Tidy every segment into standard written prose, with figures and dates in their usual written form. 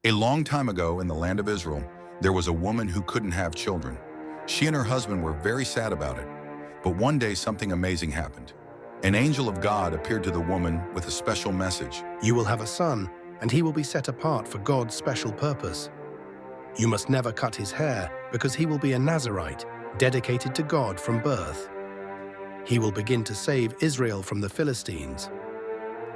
A long time ago in the land of Israel, there was a woman who couldn't have children. She and her husband were very sad about it. But one day something amazing happened. An angel of God appeared to the woman with a special message. You will have a son, and he will be set apart for God's special purpose. You must never cut his hair, because he will be a Nazirite, dedicated to God from birth. He will begin to save Israel from the Philistines.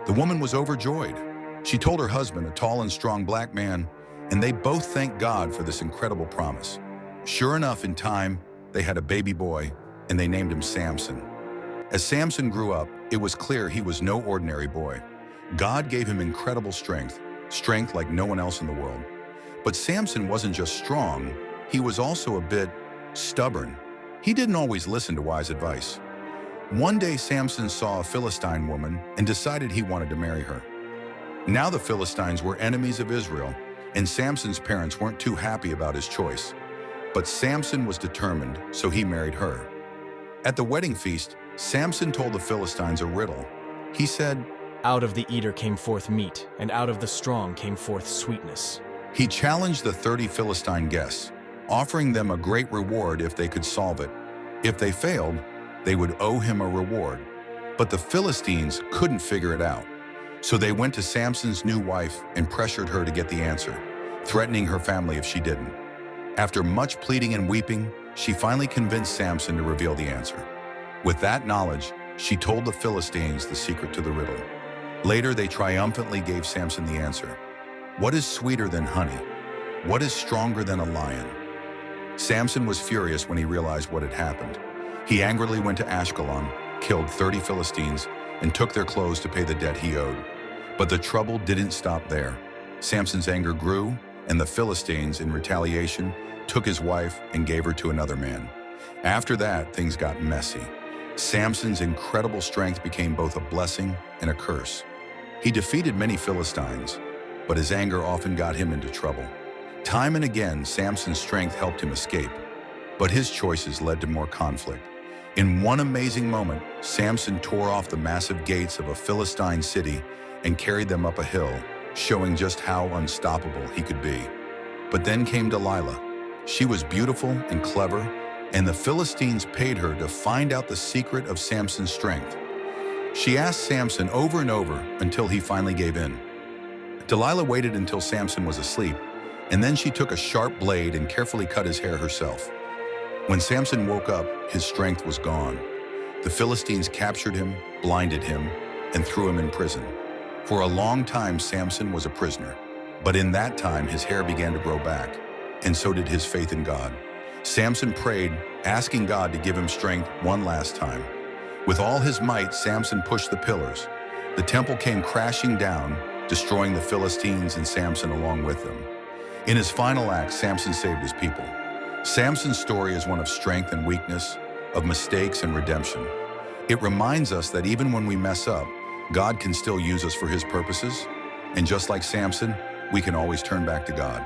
The woman was overjoyed. She told her husband, a tall and strong black man, and they both thanked God for this incredible promise. Sure enough, in time, they had a baby boy, and they named him Samson. As Samson grew up, it was clear he was no ordinary boy. God gave him incredible strength like no one else in the world. But Samson wasn't just strong, he was also a bit stubborn. He didn't always listen to wise advice. One day, Samson saw a Philistine woman and decided he wanted to marry her. Now the Philistines were enemies of Israel, and Samson's parents weren't too happy about his choice. But Samson was determined, so he married her. At the wedding feast, Samson told the Philistines a riddle. He said, "Out of the eater came forth meat, and out of the strong came forth sweetness." He challenged the 30 Philistine guests, offering them a great reward if they could solve it. If they failed, they would owe him a reward. But the Philistines couldn't figure it out. So they went to Samson's new wife and pressured her to get the answer, threatening her family if she didn't. After much pleading and weeping, she finally convinced Samson to reveal the answer. With that knowledge, she told the Philistines the secret to the riddle. Later, they triumphantly gave Samson the answer. What is sweeter than honey? What is stronger than a lion? Samson was furious when he realized what had happened. He angrily went to Ashkelon, killed 30 Philistines, and took their clothes to pay the debt he owed. But the trouble didn't stop there. Samson's anger grew, and the Philistines, in retaliation, took his wife and gave her to another man. After that, things got messy. Samson's incredible strength became both a blessing and a curse. He defeated many Philistines, but his anger often got him into trouble. Time and again, Samson's strength helped him escape, but his choices led to more conflict. In one amazing moment, Samson tore off the massive gates of a Philistine city and carried them up a hill, showing just how unstoppable he could be. But then came Delilah. She was beautiful and clever, and the Philistines paid her to find out the secret of Samson's strength. She asked Samson over and over until he finally gave in. Delilah waited until Samson was asleep, and then she took a sharp blade and carefully cut his hair herself. When Samson woke up, his strength was gone. The Philistines captured him, blinded him, and threw him in prison. For a long time, Samson was a prisoner. But in that time, his hair began to grow back, and so did his faith in God. Samson prayed, asking God to give him strength one last time. With all his might, Samson pushed the pillars. The temple came crashing down, destroying the Philistines and Samson along with them. In his final act, Samson saved his people. Samson's story is one of strength and weakness, of mistakes and redemption. It reminds us that even when we mess up, God can still use us for his purposes. And just like Samson, we can always turn back to God.